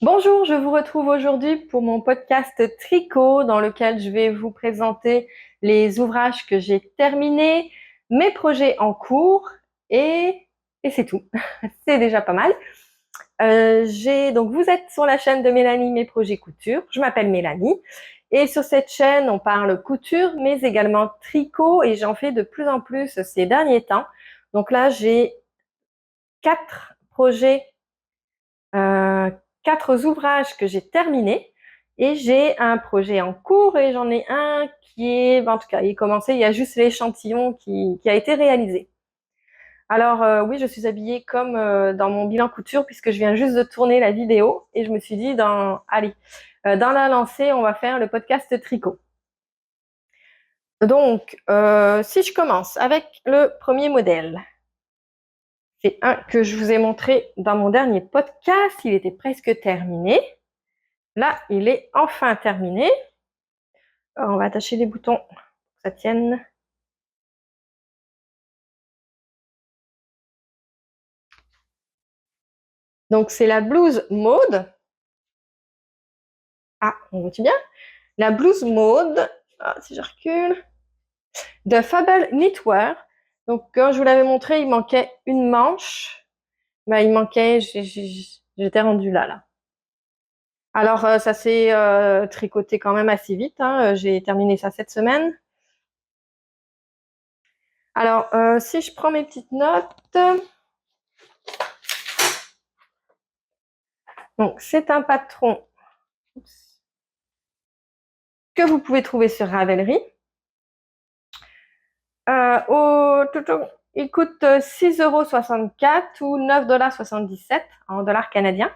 Bonjour, je vous retrouve aujourd'hui pour mon podcast Tricot dans lequel je vais vous présenter les ouvrages que j'ai terminés, mes projets en cours et, et c'est tout. C'est déjà pas mal. Donc vous êtes sur la chaîne de Mélanie Mes Projets Couture. Je m'appelle Mélanie et sur cette chaîne on parle couture mais également tricot et j'en fais de plus en plus ces derniers temps. Donc là j'ai 4 projets euh, 4 ouvrages que j'ai terminés et j'ai un projet en cours et j'en ai un qui est, en tout cas, il est commencé, il y a juste l'échantillon qui a été réalisé. Alors oui, je suis habillée comme dans mon bilan couture puisque je viens juste de tourner la vidéo et je me suis dit, allez, dans la lancée, on va faire le podcast tricot. Donc, si je commence avec le premier modèle, c'est un que je vous ai montré dans mon dernier podcast, il était presque terminé. Là, il est enfin terminé. Alors, on va attacher les boutons pour que ça tienne. Donc, c'est la blouse maude. Ah, on voit-tu bien? La blouse maude, si je recule, de Fable Knitwear. Donc, quand je vous l'avais montré, il manquait une manche. Ben, il manquait, j'étais rendue là. Alors, ça s'est tricoté quand même assez vite, hein. J'ai terminé ça cette semaine. Alors, si je prends mes petites notes, donc c'est un patron que vous pouvez trouver sur Ravelry. Il coûte 6,64 € ou 9,77 $ en dollars canadiens.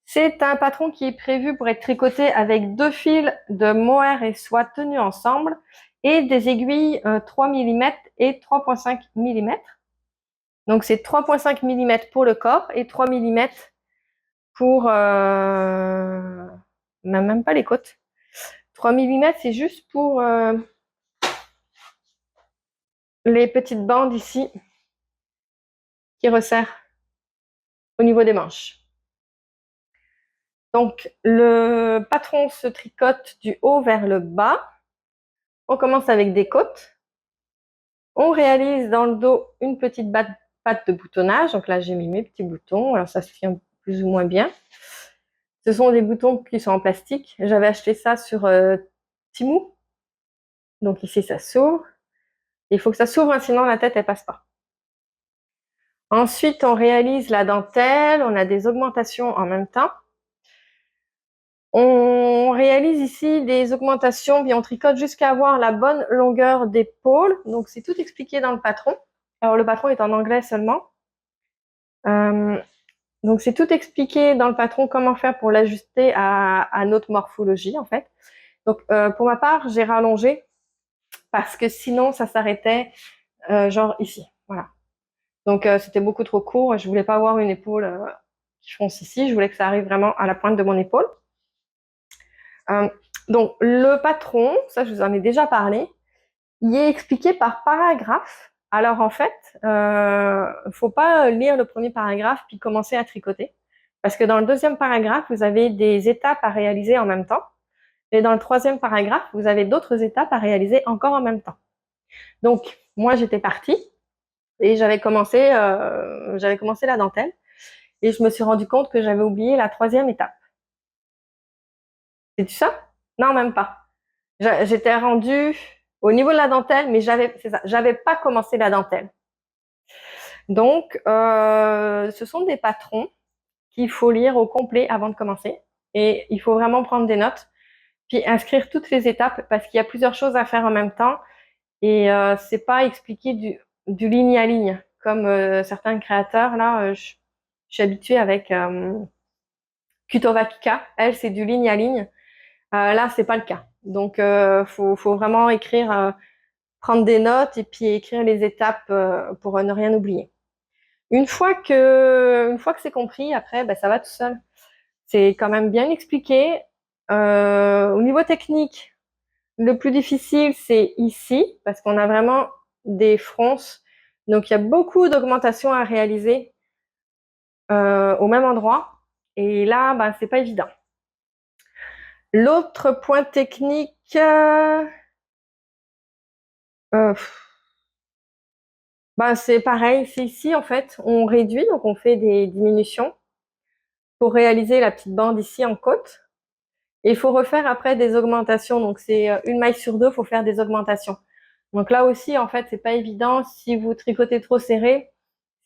C'est un patron qui est prévu pour être tricoté avec 2 fils de mohair et soie tenus ensemble et des aiguilles 3 mm et 3,5 mm. Donc c'est 3,5 mm pour le corps et 3 mm pour même pas les côtes. 3 mm c'est juste pour les petites bandes ici qui resserrent au niveau des manches. Donc, le patron se tricote du haut vers le bas. On commence avec des côtes. On réalise dans le dos une petite patte de boutonnage. Donc là, j'ai mis mes petits boutons. Alors, ça se tient plus ou moins bien. Ce sont des boutons qui sont en plastique. J'avais acheté ça sur Temu. Donc ici, ça s'ouvre. Il faut que ça s'ouvre, sinon la tête, elle passe pas. Ensuite, on réalise la dentelle. On a des augmentations en même temps. On réalise ici des augmentations, puis on tricote jusqu'à avoir la bonne longueur d'épaule. Donc, c'est tout expliqué dans le patron. Alors, le patron est en anglais seulement. Donc, c'est tout expliqué dans le patron, comment faire pour l'ajuster à notre morphologie, en fait. Donc, pour ma part, j'ai rallongé parce que sinon, ça s'arrêtait genre ici. Voilà. Donc, c'était beaucoup trop court. Je voulais pas avoir une épaule qui fonce ici. Je voulais que ça arrive vraiment à la pointe de mon épaule. Euh, donc, le patron, ça, je vous en ai déjà parlé, il est expliqué par paragraphe. Alors, en fait, faut pas lire le premier paragraphe puis commencer à tricoter. Parce que dans le deuxième paragraphe, vous avez des étapes à réaliser en même temps. Et dans le troisième paragraphe, vous avez d'autres étapes à réaliser encore en même temps. Donc, moi, j'étais partie et j'avais commencé la dentelle. Et je me suis rendu compte que j'avais oublié la troisième étape. C'est ça? Non, même pas. J'étais rendue au niveau de la dentelle, mais j'avais pas commencé la dentelle. Donc, ce sont des patrons qu'il faut lire au complet avant de commencer. Et il faut vraiment prendre des notes, puis inscrire toutes les étapes parce qu'il y a plusieurs choses à faire en même temps. Et c'est pas expliqué du ligne à ligne, comme certains créateurs. Là, je suis habituée avec Kutova Kika. Elle, c'est du ligne à ligne. Là, c'est pas le cas. Donc, faut vraiment écrire, prendre des notes et puis écrire les étapes pour ne rien oublier. Une fois que c'est compris, après, ben, ça va tout seul. C'est quand même bien expliqué. Au niveau technique, le plus difficile, c'est ici, parce qu'on a vraiment des fronces. Donc, il y a beaucoup d'augmentations à réaliser au même endroit. Et là, ben, c'est pas évident. L'autre point technique, euh, ben, c'est pareil, c'est ici en fait, on réduit, donc on fait des diminutions pour réaliser la petite bande ici en côte. Et il faut refaire après des augmentations, donc c'est une maille sur deux, il faut faire des augmentations. Donc là aussi, en fait, c'est pas évident. Si vous tricotez trop serré,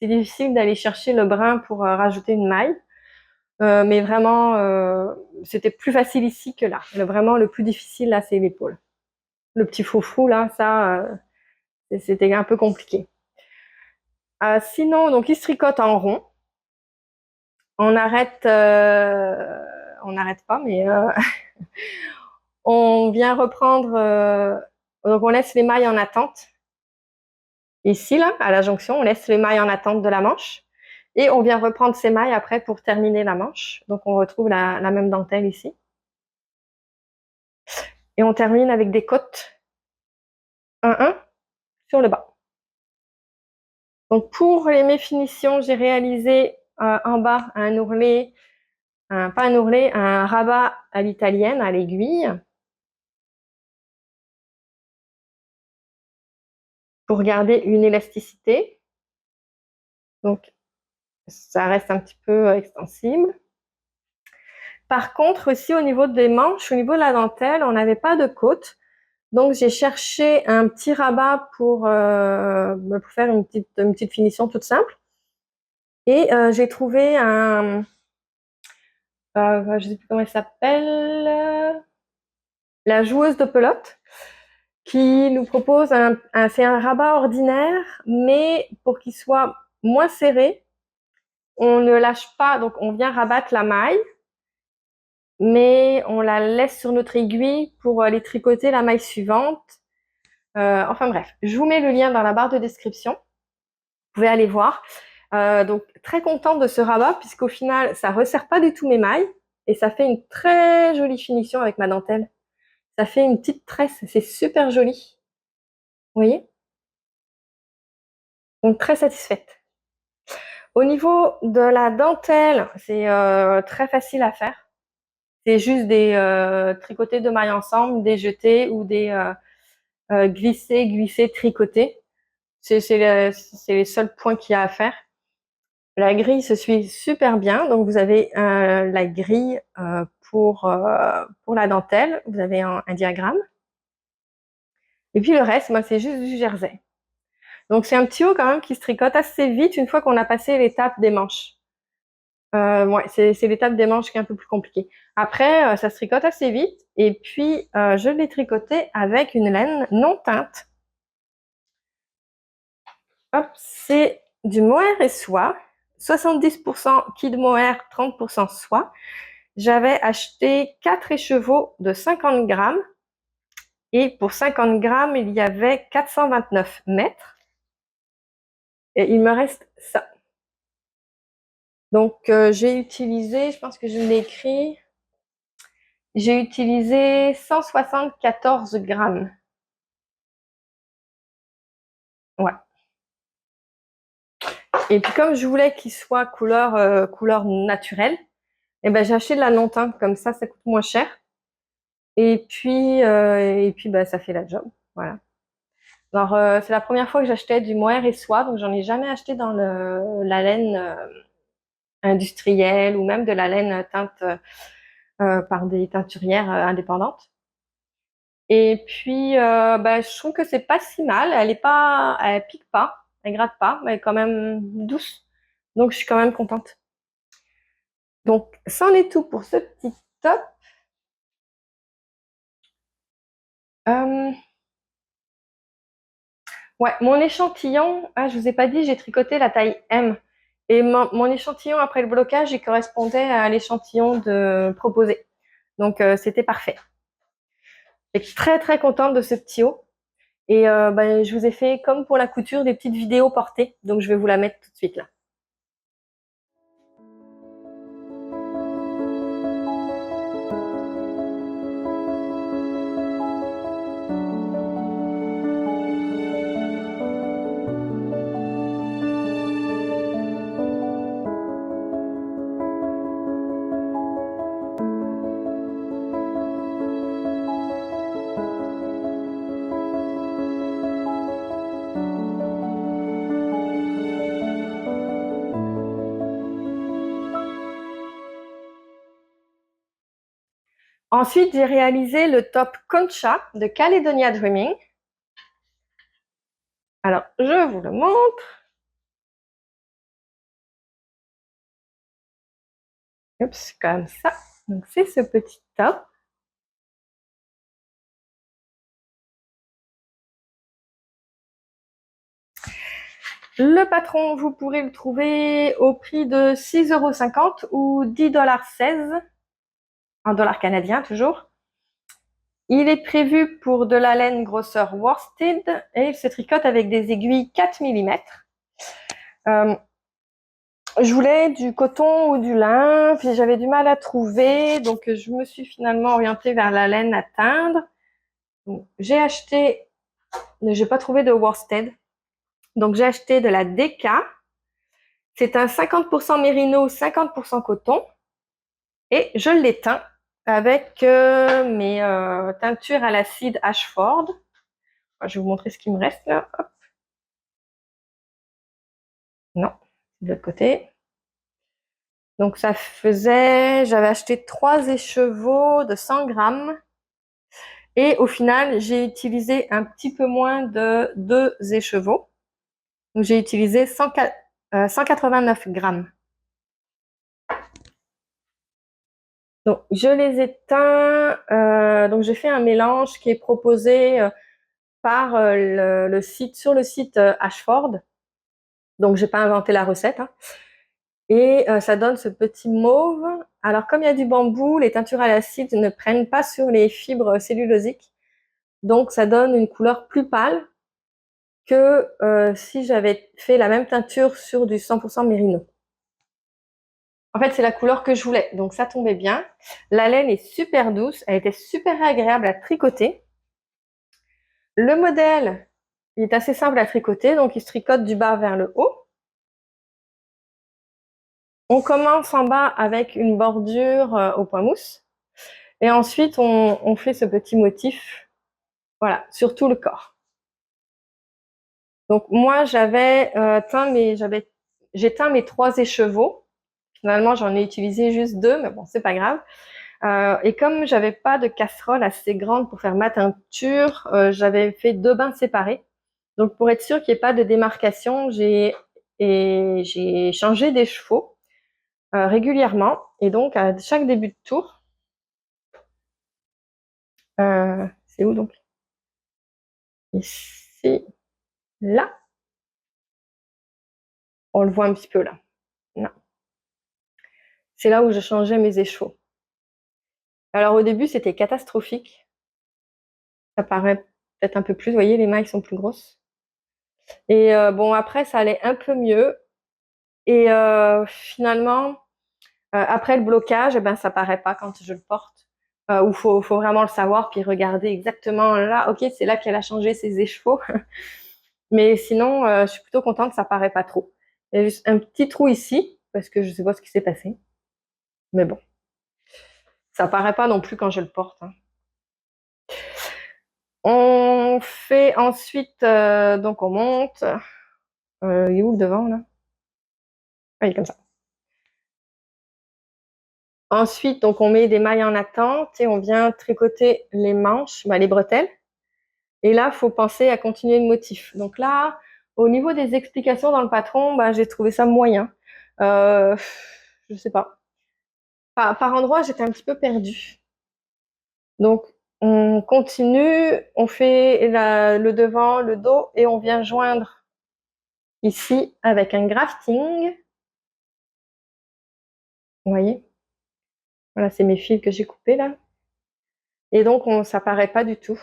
c'est difficile d'aller chercher le brin pour rajouter une maille. Mais vraiment, c'était plus facile ici que là. Vraiment, le plus difficile, là, c'est l'épaule. Le petit foufou, là, ça, c'était un peu compliqué. Sinon, donc, il se tricote en rond. On arrête, on n'arrête pas, mais on vient reprendre, donc on laisse les mailles en attente. Ici, là, à la jonction, on laisse les mailles en attente de la manche. Et on vient reprendre ces mailles après pour terminer la manche. Donc, on retrouve la même dentelle ici. Et on termine avec des côtes 1-1 sur le bas. Donc, pour mes finitions, j'ai réalisé en bas un ourlet, pas un ourlet, un rabat à l'italienne, à l'aiguille. Pour garder une élasticité. Donc, ça reste un petit peu extensible. Par contre, aussi au niveau des manches, au niveau de la dentelle, on n'avait pas de côte. Donc, j'ai cherché un petit rabat pour faire une petite finition toute simple. Et j'ai trouvé je ne sais plus comment elle s'appelle, la joueuse de pelote, qui nous propose c'est un rabat ordinaire, mais pour qu'il soit moins serré, on ne lâche pas, donc on vient rabattre la maille, mais on la laisse sur notre aiguille pour aller tricoter la maille suivante. Enfin bref, je vous mets le lien dans la barre de description. Vous pouvez aller voir. Donc très contente de ce rabat puisqu'au final, ça resserre pas du tout mes mailles et ça fait une très jolie finition avec ma dentelle. Ça fait une petite tresse, c'est super joli. Vous voyez? Donc très satisfaite. Au niveau de la dentelle, c'est très facile à faire. C'est juste des tricotés de mailles ensemble, des jetés ou des glisser, tricoter. C'est les seuls points qu'il y a à faire. La grille se suit super bien. Donc, vous avez la grille pour la dentelle. Vous avez un diagramme. Et puis le reste, moi, c'est juste du jersey. Donc, c'est un petit haut quand même qui se tricote assez vite une fois qu'on a passé l'étape des manches. Ouais, c'est l'étape des manches qui est un peu plus compliquée. Après, ça se tricote assez vite. Et puis, je l'ai tricoté avec une laine non teinte. Hop, c'est du mohair et soie. 70% kid mohair, 30% soie. J'avais acheté 4 écheveaux de 50 grammes. Et pour 50 grammes, il y avait 429 mètres. Et il me reste ça. Donc, j'ai utilisé, je pense que je l'ai écrit, j'ai utilisé 174 grammes. Ouais. Et puis, comme je voulais qu'il soit couleur naturelle, eh ben, j'ai acheté de la non teinte. Comme ça coûte moins cher. Et puis bah, ça fait la job. Voilà. Alors, c'est la première fois que j'achetais du mohair et soie, donc j'en ai jamais acheté dans la laine industrielle ou même de la laine teinte par des teinturières indépendantes. Et puis, bah, je trouve que c'est pas si mal. Elle pique pas, elle gratte pas, mais elle est quand même douce. Donc, je suis quand même contente. Donc, c'en est tout pour ce petit top. Euh, Ouais, mon échantillon, je vous ai pas dit, j'ai tricoté la taille M. Et mon échantillon après le blocage, il correspondait à l'échantillon de proposé. Donc, c'était parfait. Je suis très, très contente de ce petit haut. Et ben, je vous ai fait, comme pour la couture, des petites vidéos portées. Donc, je vais vous la mettre tout de suite là. Ensuite, j'ai réalisé le top Concha de Caledonia Dreaming. Alors, je vous le montre. Oups, comme ça. Donc, c'est ce petit top. Le patron, vous pourrez le trouver au prix de 6,50 € ou 10,16 $, en dollars canadiens toujours. Il est prévu pour de la laine grosseur worsted et il se tricote avec des aiguilles 4 mm. Je voulais du coton ou du lin, puis j'avais du mal à trouver, donc je me suis finalement orientée vers la laine à teindre. J'ai acheté, j'ai pas trouvé de worsted, donc j'ai acheté de la DK. C'est un 50% mérino, 50% coton, et je l'ai teint avec mes teintures à l'acide Ashford. Je vais vous montrer ce qui me reste là. Hop. Non, de l'autre côté. Donc ça faisait, j'avais acheté 3 écheveaux de 100 grammes. Et au final, j'ai utilisé un petit peu moins de 2 écheveaux. Donc j'ai utilisé 189 grammes. Donc je les ai teints. Donc j'ai fait un mélange qui est proposé par le site, sur le site Ashford. Donc j'ai pas inventé la recette, hein. Et ça donne ce petit mauve. Alors comme il y a du bambou, les teintures à l'acide ne prennent pas sur les fibres cellulosiques. Donc ça donne une couleur plus pâle que si j'avais fait la même teinture sur du 100% mérino. En fait, c'est la couleur que je voulais, donc ça tombait bien. La laine est super douce, elle était super agréable à tricoter. Le modèle, il est assez simple à tricoter, donc il se tricote du bas vers le haut. On commence en bas avec une bordure au point mousse. Et ensuite, on fait ce petit motif, voilà, sur tout le corps. Donc moi, j'ai teint mes 3 écheveaux. Finalement, j'en ai utilisé juste 2, mais bon, c'est pas grave. Et comme j'avais pas de casserole assez grande pour faire ma teinture, j'avais fait 2 bains séparés. Donc pour être sûr qu'il n'y ait pas de démarcation, j'ai changé d'écheveau régulièrement. Et donc à chaque début de tour, c'est où donc? Ici, là. On le voit un petit peu là. Non. C'est là où je changeais mes écheveaux. Alors au début, c'était catastrophique. Ça paraît peut-être un peu plus, vous voyez, les mailles sont plus grosses. Et bon, après, ça allait un peu mieux. Et finalement, après le blocage, eh ben, ça paraît pas quand je le porte. Où faut vraiment le savoir, puis regarder exactement là, ok, c'est là qu'elle a changé ses écheveaux. Mais sinon, je suis plutôt contente, ça paraît pas trop. Il y a juste un petit trou ici, parce que je sais pas ce qui s'est passé. Mais bon, ça paraît pas non plus quand je le porte, hein. On fait ensuite, donc on monte. Il est où le devant là? Ah, il est comme ça. Ensuite, donc on met des mailles en attente et on vient tricoter les manches, les bretelles. Et là, il faut penser à continuer le motif. Donc là, au niveau des explications dans le patron, j'ai trouvé ça moyen. Euh, je sais pas. Par endroit, j'étais un petit peu perdue. Donc, on continue, on fait le devant, le dos et on vient joindre ici avec un grafting. Vous voyez? Voilà, c'est mes fils que j'ai coupés là. Et donc, ça paraît pas du tout.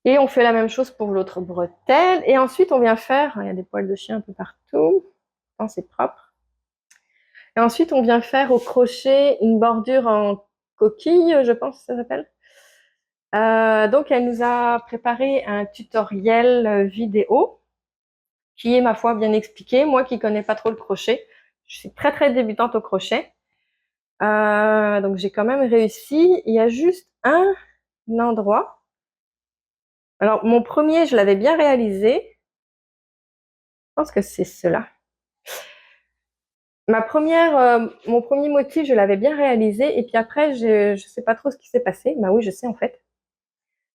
Et on fait la même chose pour l'autre bretelle. Et ensuite, on vient faire, il y a des poils de chien un peu partout. Non, c'est propre. Et ensuite, on vient faire au crochet une bordure en coquille, je pense que ça s'appelle. Donc, elle nous a préparé un tutoriel vidéo qui est, ma foi, bien expliqué. Moi qui connais pas trop le crochet, je suis très, très débutante au crochet. Donc, j'ai quand même réussi. Il y a juste un endroit. Alors, mon premier, je l'avais bien réalisé. Je pense que c'est cela. Mon premier motif, je l'avais bien réalisé. Et puis après, je sais pas trop ce qui s'est passé. Bah oui, je sais en fait.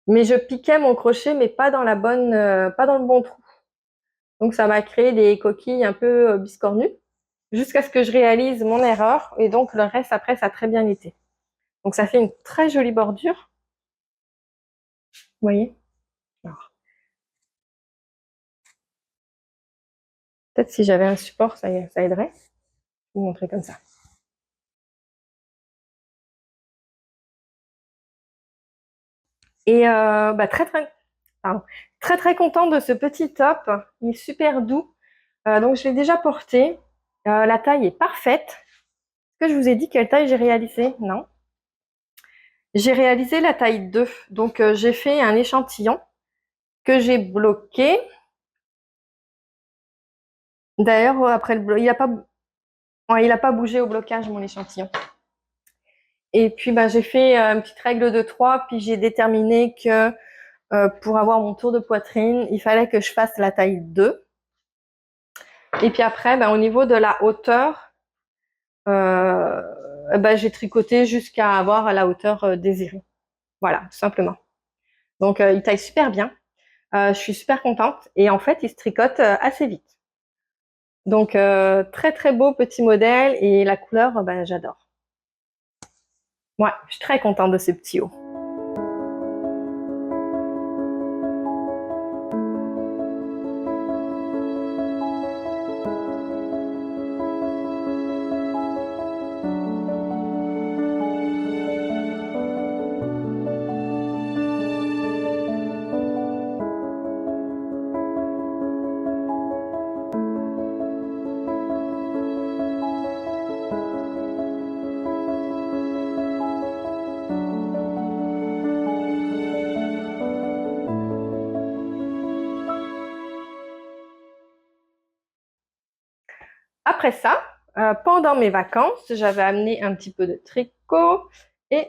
Mais je piquais mon crochet, mais pas dans le bon trou. Donc ça m'a créé des coquilles un peu biscornues jusqu'à ce que je réalise mon erreur. Et donc le reste après, ça a très bien été. Donc ça fait une très jolie bordure. Vous voyez? Alors, peut-être si j'avais un support, ça aiderait. Je vais vous montrer comme ça. Et bah, pardon, très contente de ce petit top. Il est super doux. Donc je l'ai déjà porté. La taille est parfaite. Est-ce que je vous ai dit quelle taille j'ai réalisé? Non. J'ai réalisé la taille 2. Donc j'ai fait un échantillon que j'ai bloqué. D'ailleurs, après il a pas bougé au blocage, mon échantillon. Et puis bah, j'ai fait une petite règle de 3, puis j'ai déterminé que pour avoir mon tour de poitrine, il fallait que je fasse la taille 2. Et puis après, bah, au niveau de la hauteur, bah, j'ai tricoté jusqu'à avoir la hauteur désirée. Voilà, tout simplement. Donc, il taille super bien. Je suis super contente. Et en fait, il se tricote assez vite. Donc, très beau petit modèle. Et la couleur, bah, j'adore. Ouais, je suis très contente de ce petit haut. Après ça, pendant mes vacances, j'avais amené un petit peu de tricot et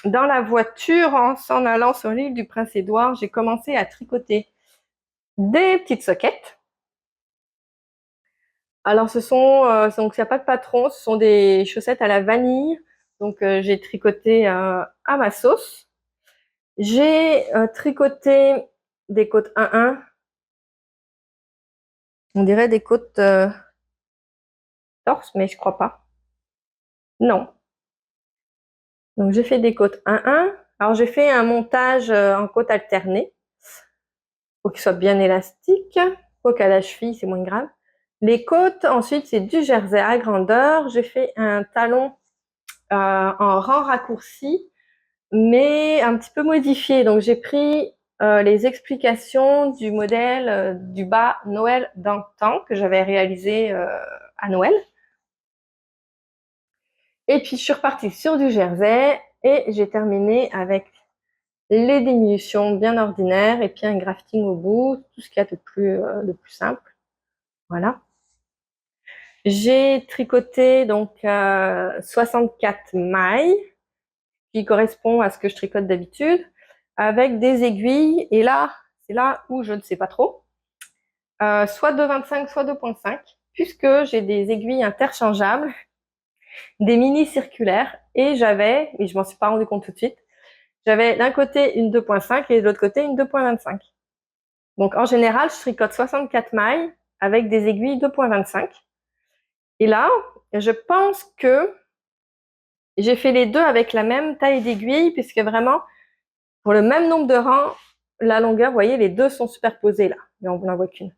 dans la voiture, en s'en allant sur l'île du Prince-Édouard, j'ai commencé à tricoter des petites soquettes. Alors, donc, il n'y a pas de patron, ce sont des chaussettes à la vanille. Donc, j'ai tricoté à ma sauce. J'ai tricoté des côtes 1-1. On dirait des côtes torse, mais je crois pas. Non. Donc, j'ai fait des côtes 1-1. Alors, j'ai fait un montage en côte alternée pour qu'il soit bien élastique. Quoi qu'à la cheville, c'est moins grave. Les côtes, ensuite, c'est du jersey à grandeur. J'ai fait un talon en rang raccourci, mais un petit peu modifié. Donc, j'ai pris les explications du modèle du bas Noël d'antan que j'avais réalisé à Noël. Et puis, je suis repartie sur du jersey et j'ai terminé avec les diminutions bien ordinaires et puis un grafting au bout, tout ce qu'il y a de plus simple. Voilà. J'ai tricoté donc 64 mailles qui correspond à ce que je tricote d'habitude avec des aiguilles. Et là, c'est là où je ne sais pas trop. Soit 2,25, soit 2,5 puisque j'ai des aiguilles interchangeables, des mini circulaires et je m'en suis pas rendu compte tout de suite, j'avais d'un côté une 2,5 et de l'autre côté une 2,25. Donc en général, je tricote 64 mailles avec des aiguilles 2,25. Et là, je pense que j'ai fait les deux avec la même taille d'aiguille, puisque vraiment, pour le même nombre de rangs, la longueur, vous voyez, les deux sont superposés là, mais on n'en voit qu'une.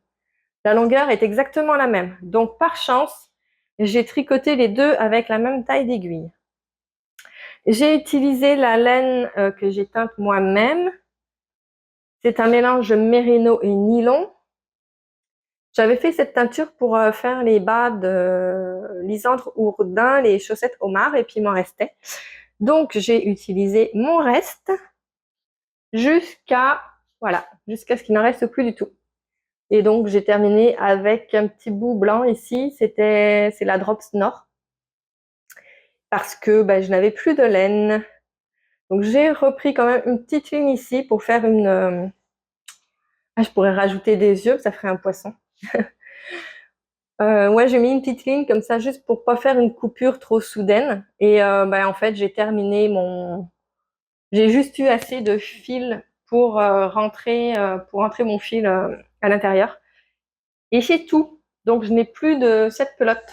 La longueur est exactement la même. Donc, par chance, j'ai tricoté les deux avec la même taille d'aiguille. J'ai utilisé la laine que j'ai teinte moi-même. C'est un mélange mérino et nylon. J'avais fait cette teinture pour faire les bas de Lisandre Ourdin, les chaussettes homard, et puis il m'en restait. Donc, j'ai utilisé mon reste jusqu'à ce qu'il n'en reste plus du tout. Et donc, j'ai terminé avec un petit bout blanc ici. C'est la Drops Nord. Parce que je n'avais plus de laine. Donc, j'ai repris quand même une petite ligne ici pour faire je pourrais rajouter des yeux, ça ferait un poisson. Ouais, j'ai mis une petite ligne comme ça juste pour pas faire une coupure trop soudaine. Et en fait, j'ai juste eu assez de fil pour rentrer mon fil à l'intérieur. Et c'est tout. Donc, je n'ai plus de cette pelote.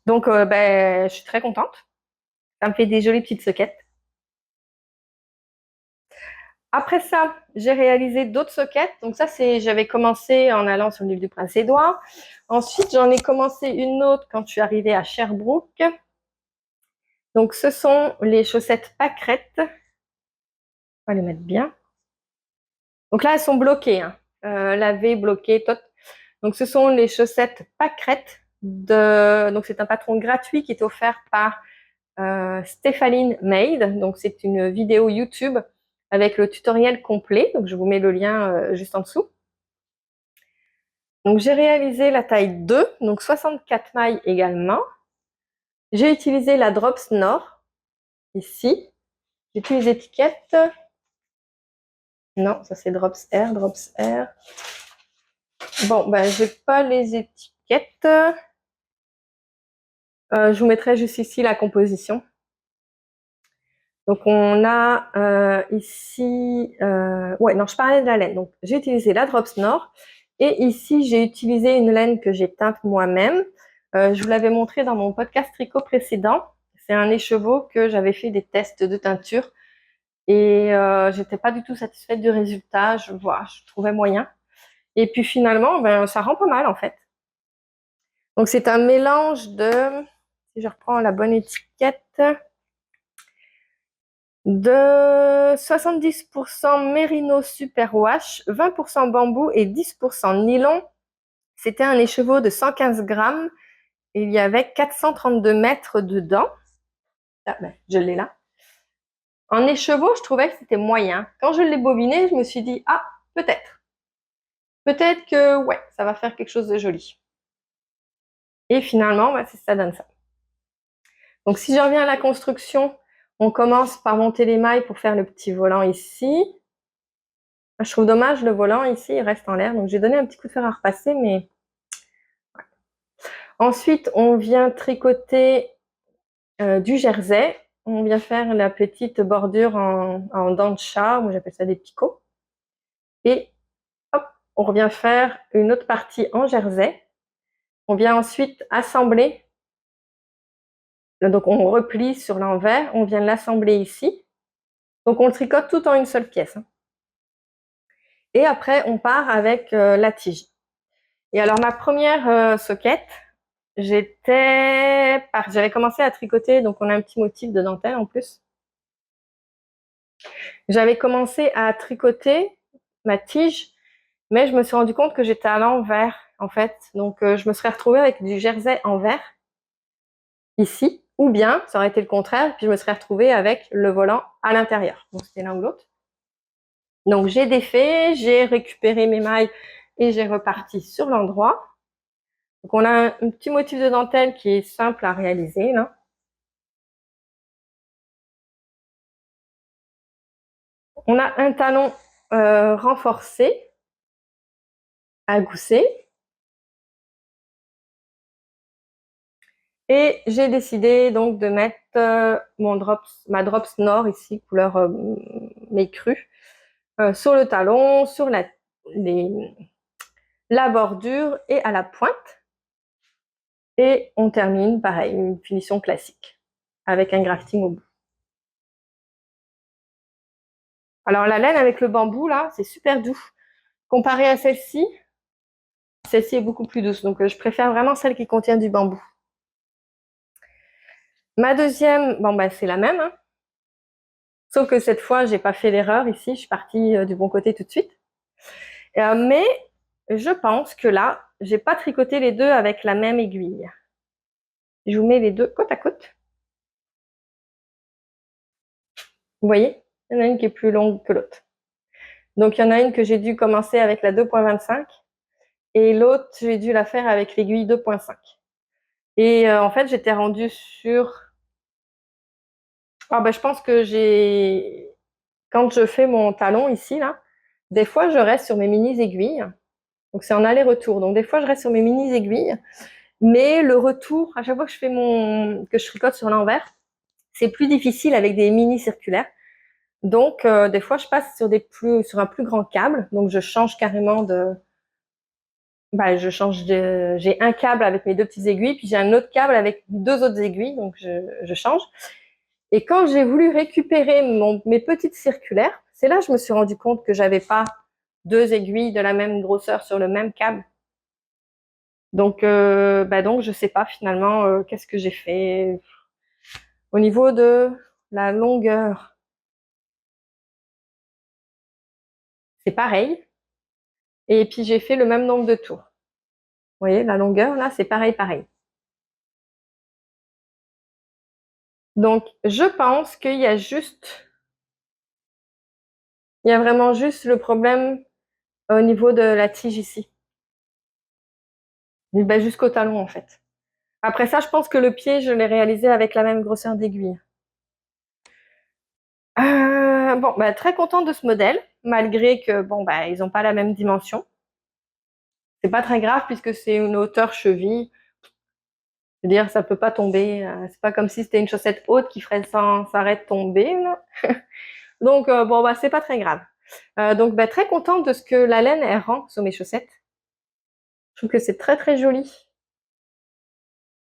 Donc, je suis très contente. Ça me fait des jolies petites soquettes. Après ça, j'ai réalisé d'autres sockets. Donc ça, j'avais commencé en allant sur l'île du Prince-Édouard. Ensuite, j'en ai commencé une autre quand je suis arrivée à Sherbrooke. Donc ce sont les chaussettes pâquerettes. On va les mettre bien. Donc là, elles sont bloquées, hein. Lavées, bloquées, toutes. Donc ce sont les chaussettes pâquerettes donc c'est un patron gratuit qui est offert par Stéphaline Made. Donc c'est une vidéo YouTube avec le tutoriel complet. Donc je vous mets le lien juste en dessous. Donc j'ai réalisé la taille 2, donc 64 mailles également. J'ai utilisé la Drops Nord, ici. J'ai plus les étiquettes. Non, ça c'est Drops Air, Drops Air. Bon, j'ai pas les étiquettes. Je vous mettrai juste ici la composition. Donc on a ici... ouais, non, je parlais de la laine. Donc j'ai utilisé la Drops Nord. Et ici, j'ai utilisé une laine que j'ai teinte moi-même. Je vous l'avais montré dans mon podcast tricot précédent. C'est un écheveau que j'avais fait des tests de teinture et j'étais pas du tout satisfaite du résultat. Je trouvais moyen. Et puis finalement, ça rend pas mal en fait. Donc c'est un mélange si je reprends la bonne étiquette, de 70% Merino Superwash, 20% bambou et 10% nylon. C'était un écheveau de 115 grammes. Il y avait 432 mètres dedans. Ah, je l'ai là. En écheveau, je trouvais que c'était moyen. Quand je l'ai bobiné, je me suis dit, ah, peut-être. Peut-être que, ouais, ça va faire quelque chose de joli. Et finalement, ça donne ça. Donc, si je reviens à la construction, on commence par monter les mailles pour faire le petit volant ici. Je trouve dommage, le volant ici, il reste en l'air. Donc, j'ai donné un petit coup de fer à repasser, mais... Ensuite, on vient tricoter du jersey. On vient faire la petite bordure en dents de chat, moi j'appelle ça des picots. Et hop, on revient faire une autre partie en jersey. On vient ensuite assembler. Donc on replie sur l'envers, on vient l'assembler ici. Donc on le tricote tout en une seule pièce. Et après, on part avec la tige. Et alors ma première soquette, j'avais commencé à tricoter, donc on a un petit motif de dentelle en plus. J'avais commencé à tricoter ma tige, mais je me suis rendu compte que j'étais à l'envers, en fait. Donc, je me serais retrouvée avec du jersey en vert, ici, ou bien, ça aurait été le contraire, puis je me serais retrouvée avec le volant à l'intérieur. Donc, c'était l'un ou l'autre. Donc, j'ai défait, j'ai récupéré mes mailles et j'ai reparti sur l'endroit. Donc, on a un petit motif de dentelle qui est simple à réaliser, là. On a un talon renforcé à gousset. Et j'ai décidé donc de mettre ma Drops Nord ici, couleur mes crus, sur le talon, sur la bordure et à la pointe. Et on termine pareil, une finition classique, avec un grafting au bout. Alors la laine avec le bambou, là, c'est super doux. Comparé à celle-ci est beaucoup plus douce. Donc je préfère vraiment celle qui contient du bambou. Ma deuxième, c'est la même, hein. Sauf que cette fois, j'ai pas fait l'erreur ici, je suis partie du bon côté tout de suite. Mais je pense que là, j'ai pas tricoté les deux avec la même aiguille. Je vous mets les deux côte à côte. Vous voyez, il y en a une qui est plus longue que l'autre. Donc, il y en a une que j'ai dû commencer avec la 2.25 et l'autre, j'ai dû la faire avec l'aiguille 2.5. Et en fait, j'étais rendue sur... je pense que quand je fais mon talon ici, là, des fois, je reste sur mes mini aiguilles. Donc, c'est en aller-retour. Donc, des fois, je reste sur mes mini aiguilles. Mais le retour, à chaque fois que que je tricote sur l'envers, c'est plus difficile avec des mini circulaires. Donc, des fois, je passe sur un plus grand câble. Donc, je change carrément j'ai un câble avec mes deux petites aiguilles, puis j'ai un autre câble avec deux autres aiguilles. Donc, je change. Et quand j'ai voulu récupérer mes petites circulaires, c'est là que je me suis rendu compte que j'avais pas deux aiguilles de la même grosseur sur le même câble. Donc, je sais pas finalement qu'est-ce que j'ai fait au niveau de la longueur. C'est pareil. Et puis j'ai fait le même nombre de tours. Vous voyez, la longueur là, c'est pareil, pareil. Donc, je pense il y a vraiment juste le problème au niveau de la tige ici. Ben, jusqu'au talon en fait. Après ça, je pense que le pied, je l'ai réalisé avec la même grosseur d'aiguille. Très contente de ce modèle, malgré que ils n'ont pas la même dimension. C'est pas très grave puisque c'est une hauteur cheville. C'est-à-dire, ça peut pas tomber. C'est pas comme si c'était une chaussette haute qui ferait sans s'arrêter de tomber. Là. Donc, c'est pas très grave. Très contente de ce que la laine elle rend sur mes chaussettes. Je trouve que c'est très très joli.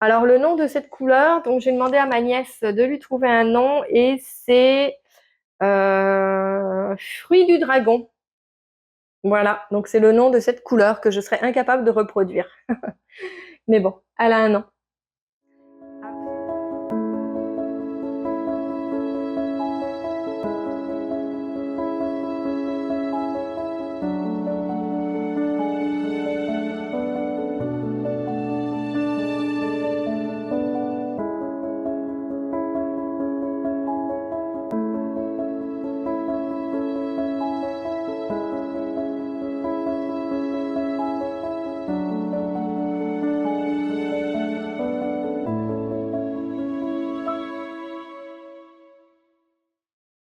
Alors, le nom de cette couleur, donc j'ai demandé à ma nièce de lui trouver un nom et c'est Fruit du dragon. Voilà, donc c'est le nom de cette couleur que je serais incapable de reproduire. Mais bon, elle a un nom.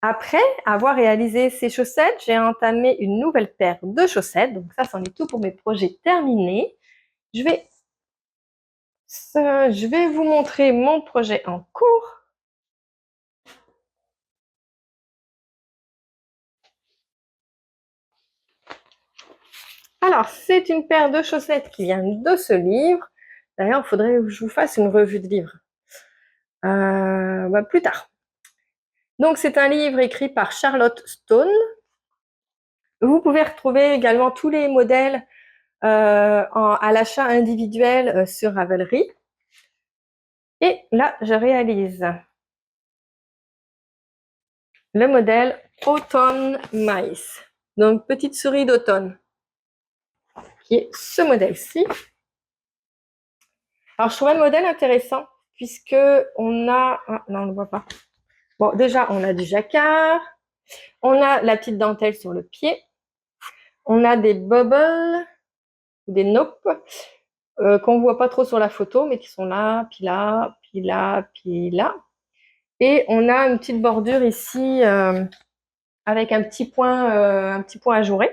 Après avoir réalisé ces chaussettes, j'ai entamé une nouvelle paire de chaussettes. Donc ça, c'en est tout pour mes projets terminés. Je vais vous montrer mon projet en cours. Alors, c'est une paire de chaussettes qui vient de ce livre. D'ailleurs, il faudrait que je vous fasse une revue de livre. Plus tard. Donc, c'est un livre écrit par Charlotte Stone. Vous pouvez retrouver également tous les modèles à l'achat individuel sur Ravelry. Et là, je réalise le modèle Automne Maïs. Donc, petite souris d'automne, qui est ce modèle-ci. Alors, je trouvais le modèle intéressant, puisque on a... Ah, non, on ne le voit pas. Bon, déjà, on a du jacquard. On a la petite dentelle sur le pied. On a des bubbles, des nopes, qu'on ne voit pas trop sur la photo, mais qui sont là, puis là, puis là, puis là. Et on a une petite bordure ici avec un petit point ajouré.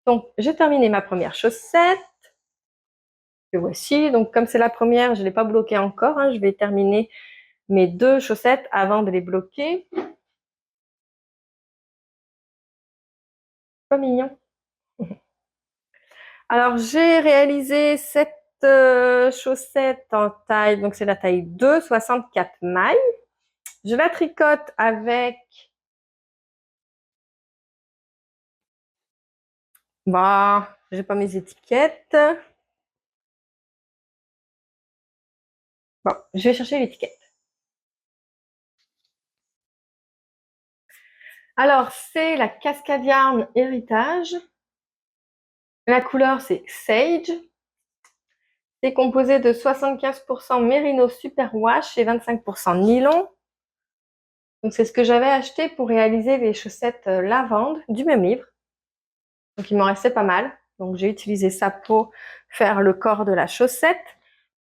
Donc, j'ai terminé ma première chaussette. Que voici. Donc, comme c'est la première, je ne l'ai pas bloquée encore. Hein. Je vais terminer mes deux chaussettes avant de les bloquer. Pas mignon. Alors, j'ai réalisé cette chaussette en taille, donc c'est la taille 2, 64 mailles. Je la tricote avec j'ai pas mes étiquettes. Bon, je vais chercher l'étiquette. Alors, c'est la Cascade Yarn Héritage. La couleur, c'est Sage. C'est composé de 75% Merino Superwash et 25% nylon. Donc, c'est ce que j'avais acheté pour réaliser les chaussettes lavande du même livre. Donc, il m'en restait pas mal. Donc, j'ai utilisé ça pour faire le corps de la chaussette.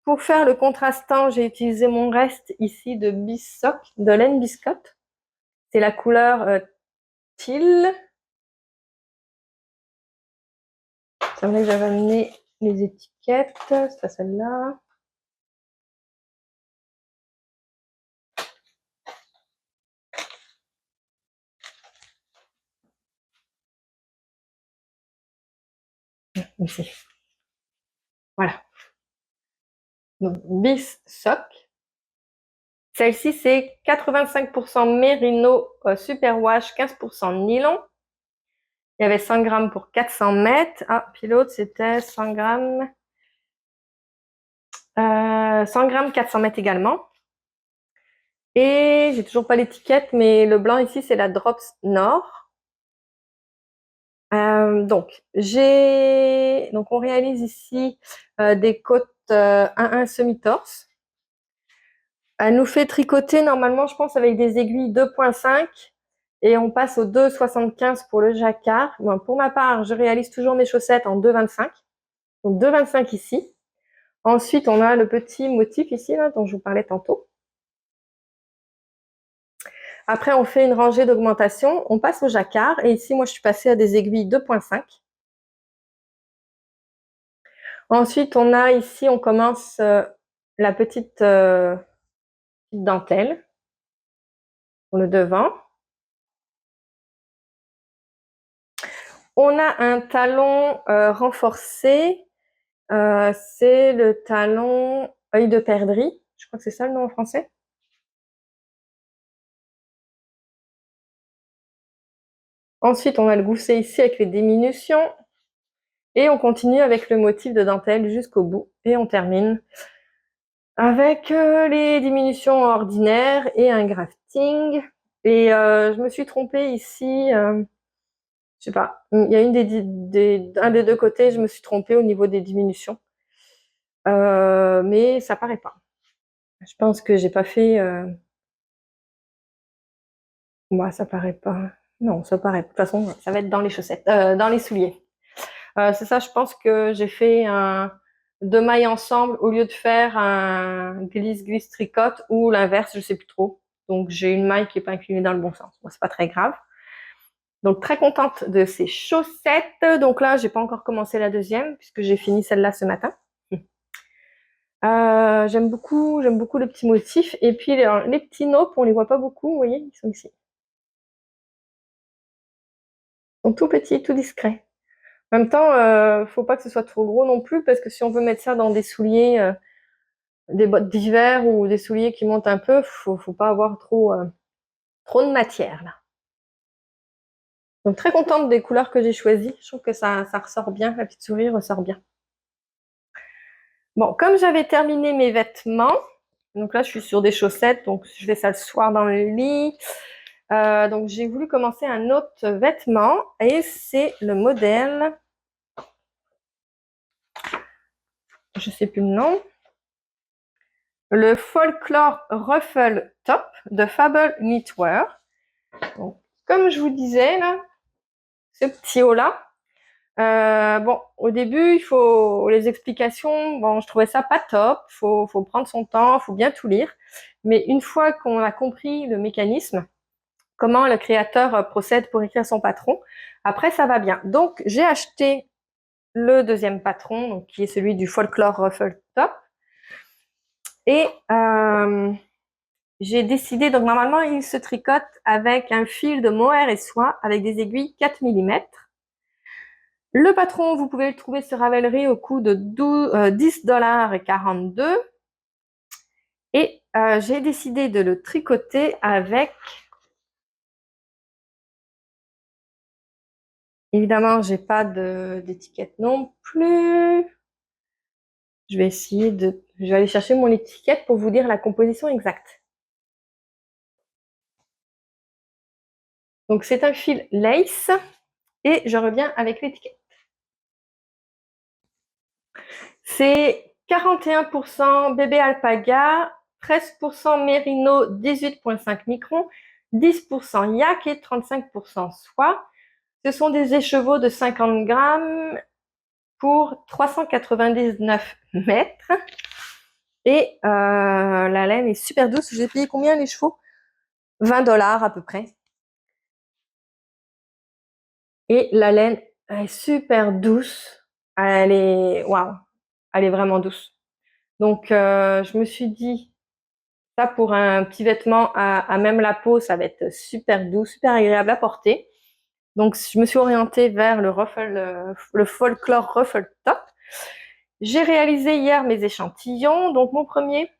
Pour faire le contrastant, j'ai utilisé mon reste ici de de laine biscotte. C'est la couleur teal. C'est vrai que j'avais amené les étiquettes. C'est pas celle-là. Ici. Voilà. Donc, Bis Sock. Celle-ci, c'est 85% mérino superwash, 15% nylon. Il y avait 100 grammes pour 400 mètres. Ah, puis l'autre, c'était 100 grammes. 100 grammes, 400 mètres également. Et j'ai toujours pas l'étiquette, mais le blanc ici, c'est la Drops Nord. Donc on réalise ici des côtes 1-1 semi-torse. Elle nous fait tricoter normalement, je pense, avec des aiguilles 2,5 et on passe au 2,75 pour le jacquard. Bon, pour ma part, je réalise toujours mes chaussettes en 2,25. Donc 2,25 ici. Ensuite, on a le petit motif ici, là, dont je vous parlais tantôt. Après, on fait une rangée d'augmentation, on passe au jacquard. Et ici, moi, je suis passée à des aiguilles 2,5. Ensuite, on a ici, on commence la petite dentelle pour le devant. On a un talon renforcé. C'est le talon œil de perdrix. Je crois que c'est ça le nom en français. Ensuite, on a le gousset ici avec les diminutions. Et on continue avec le motif de dentelle jusqu'au bout. Et on termine avec les diminutions ordinaires et un grafting. Et je me suis trompée ici. Je sais pas. Il y a un des deux côtés, je me suis trompée au niveau des diminutions. Mais ça paraît pas. Je pense que j'ai pas fait. Moi, ça paraît pas. Non, ça paraît. De toute façon, ça va être dans les chaussettes, dans les souliers. C'est ça, je pense que j'ai fait deux mailles ensemble au lieu de faire un glisse-glisse tricote ou l'inverse, je sais plus trop. Donc j'ai une maille qui est pas inclinée dans le bon sens. Bon, c'est pas très grave. Donc très contente de ces chaussettes. Donc là, j'ai pas encore commencé la deuxième puisque j'ai fini celle-là ce matin. J'aime beaucoup le petit motif. Et puis les petits naupes, on les voit pas beaucoup, vous voyez, ils sont ici. Ils sont tout petits, tout discrets. En même temps, faut pas que ce soit trop gros non plus parce que si on veut mettre ça dans des souliers, des bottes d'hiver ou des souliers qui montent un peu, faut pas avoir trop de matière là. Donc très contente des couleurs que j'ai choisies. Je trouve que ça ressort bien, la petite souris ressort bien. Bon, comme j'avais terminé mes vêtements, donc là je suis sur des chaussettes, donc je fais ça le soir dans le lit. Donc j'ai voulu commencer un autre vêtement et c'est le modèle, je sais plus le nom, le Folklore Ruffle Top de Fable Knitwear. Donc, comme je vous disais là, ce petit haut là. Bon, au début, il faut les explications. Bon, je trouvais ça pas top. Faut prendre son temps, faut bien tout lire. Mais une fois qu'on a compris le mécanisme, comment le créateur procède pour écrire son patron, après ça va bien. Donc j'ai acheté le deuxième patron, donc, qui est celui du Folklore Ruffle Top, et j'ai décidé. Donc normalement, il se tricote avec un fil de mohair et soie avec des aiguilles 4 mm. Le patron, vous pouvez le trouver sur Ravelry au coût de $10,42. Et j'ai décidé de le tricoter avec... Évidemment, j'ai pas d'étiquette non plus. Je vais aller chercher mon étiquette pour vous dire la composition exacte. Donc c'est un fil lace et je reviens avec l'étiquette. C'est 41% bébé alpaga, 13% mérino 18,5 microns, 10% yak et 35% soie. Ce sont des écheveaux de 50 grammes pour 399 mètres. Et la laine est super douce. J'ai payé combien les chevaux? $20 à peu près. Et la laine est super douce. Elle est, waouh, elle est vraiment douce. Donc, je me suis dit, ça pour un petit vêtement à même la peau, ça va être super doux, super agréable à porter. Donc, je me suis orientée vers le Folklore Ruffle Top. J'ai réalisé hier mes échantillons. Donc, mon premier,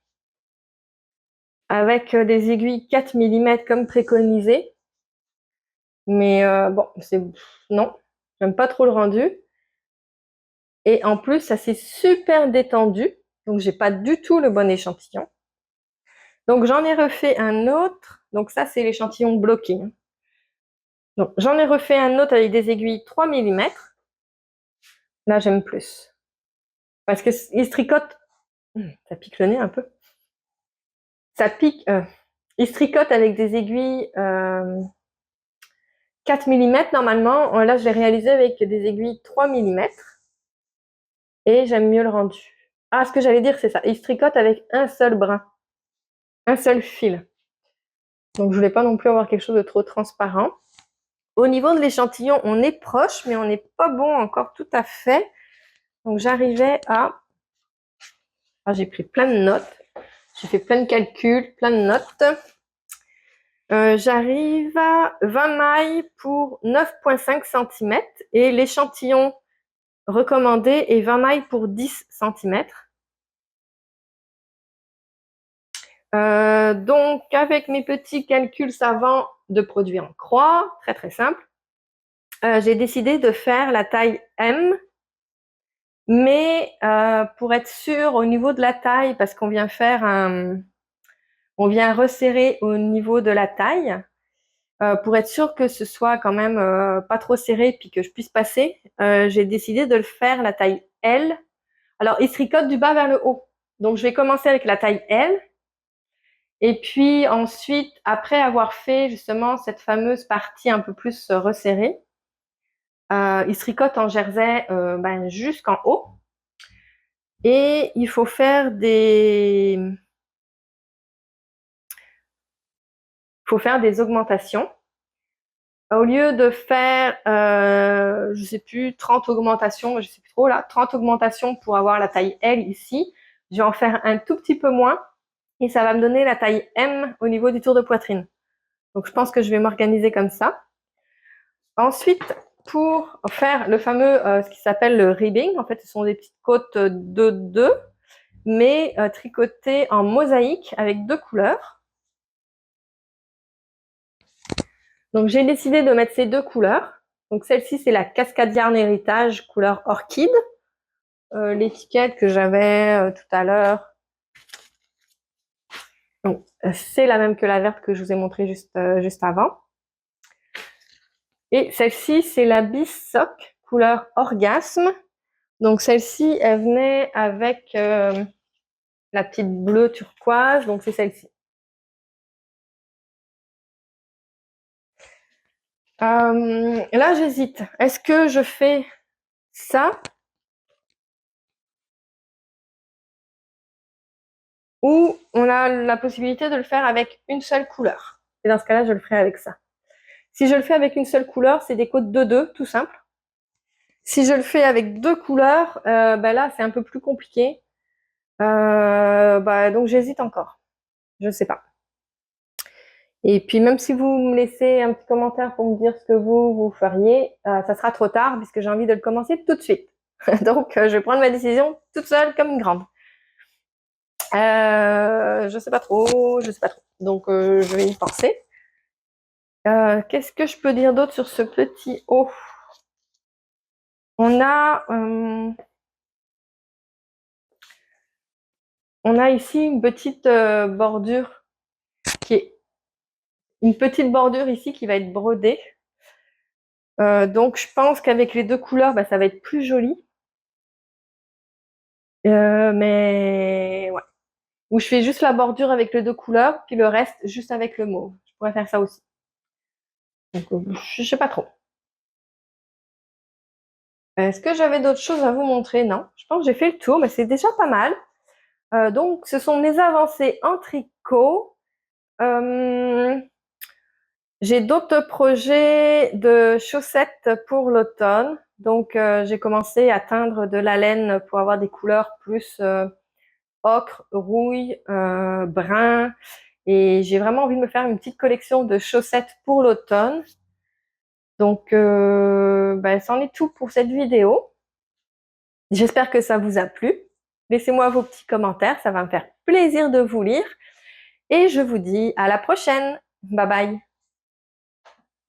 avec des aiguilles 4 mm comme préconisé. Mais bon, non, j'aime pas trop le rendu. Et en plus, ça s'est super détendu. Donc, j'ai pas du tout le bon échantillon. Donc, j'en ai refait un autre. Donc, ça, c'est l'échantillon bloqué. Donc, j'en ai refait un autre avec des aiguilles 3 mm. Là, j'aime plus. Parce que il se tricote. Ça pique le nez un peu. Ça pique. Il se tricote avec des aiguilles 4 mm normalement. Là, je l'ai réalisé avec des aiguilles 3 mm. Et j'aime mieux le rendu. Ah, ce que j'allais dire, c'est ça. Il se tricote avec un seul brin. Un seul fil. Donc, je voulais pas non plus avoir quelque chose de trop transparent. Au niveau de l'échantillon, on est proche, mais on n'est pas bon encore tout à fait. Donc, j'arrivais à... Ah, j'ai pris plein de notes. J'ai fait plein de calculs, plein de notes. J'arrive à 20 mailles pour 9,5 cm et l'échantillon recommandé est 20 mailles pour 10 cm. Donc, avec mes petits calculs savants de produits en croix, très très simple, j'ai décidé de faire la taille M, mais pour être sûr au niveau de la taille, parce qu'on vient on vient resserrer au niveau de la taille, pour être sûr que ce soit quand même pas trop serré puis que je puisse passer, j'ai décidé de le faire la taille L. Alors, il se tricote du bas vers le haut. Donc, je vais commencer avec la taille L. Et puis ensuite, après avoir fait justement cette fameuse partie un peu plus resserrée, il se tricote en jersey jusqu'en haut. Et il faut faire des augmentations. Au lieu de faire, je sais plus, 30 augmentations, je sais plus trop là, 30 augmentations pour avoir la taille L ici, je vais en faire un tout petit peu moins et ça va me donner la taille M au niveau du tour de poitrine. Donc je pense que je vais m'organiser comme ça. Ensuite, pour faire le fameux, ce qui s'appelle le ribbing, en fait, ce sont des petites côtes de 2, mais tricotées en mosaïque avec 2 couleurs. Donc, j'ai décidé de mettre ces 2 couleurs. Donc, celle-ci, c'est la Cascade Yarn Héritage couleur orchide. L'étiquette que j'avais tout à l'heure, c'est la même que la verte que je vous ai montrée juste avant. Et celle-ci, c'est la Bissock couleur orgasme. Donc, celle-ci, elle venait avec la petite bleue turquoise, donc c'est celle-ci. Là, j'hésite. Est-ce que je fais ça ou on a la possibilité de le faire avec une seule couleur? Et dans ce cas-là, je le ferai avec ça. Si je le fais avec une seule couleur, c'est des côtes de 2, tout simple. Si je le fais avec 2 couleurs, là, c'est un peu plus compliqué. Donc, j'hésite encore. Je ne sais pas. Et puis, même si vous me laissez un petit commentaire pour me dire ce que vous feriez, ça sera trop tard puisque j'ai envie de le commencer tout de suite. Donc, je vais prendre ma décision toute seule comme une grande. Je sais pas trop, je sais pas trop. Donc, je vais y penser. Qu'est-ce que je peux dire d'autre sur ce petit haut? On a, ici une petite bordure qui est une petite bordure ici qui va être brodée. Donc, je pense qu'avec les 2 couleurs, ça va être plus joli. Mais ouais. Ou je fais juste la bordure avec les 2 couleurs, puis le reste juste avec le mauve. Je pourrais faire ça aussi. Donc, je sais pas trop. Est-ce que j'avais d'autres choses à vous montrer? Non. Je pense que j'ai fait le tour, mais c'est déjà pas mal. Donc, ce sont mes avancées en tricot. J'ai d'autres projets de chaussettes pour l'automne. Donc, j'ai commencé à teindre de la laine pour avoir des couleurs plus ocre, rouille, brun. Et j'ai vraiment envie de me faire une petite collection de chaussettes pour l'automne. Donc, ben, c'en est tout pour cette vidéo. J'espère que ça vous a plu. Laissez-moi vos petits commentaires, ça va me faire plaisir de vous lire. Et je vous dis à la prochaine. Bye bye.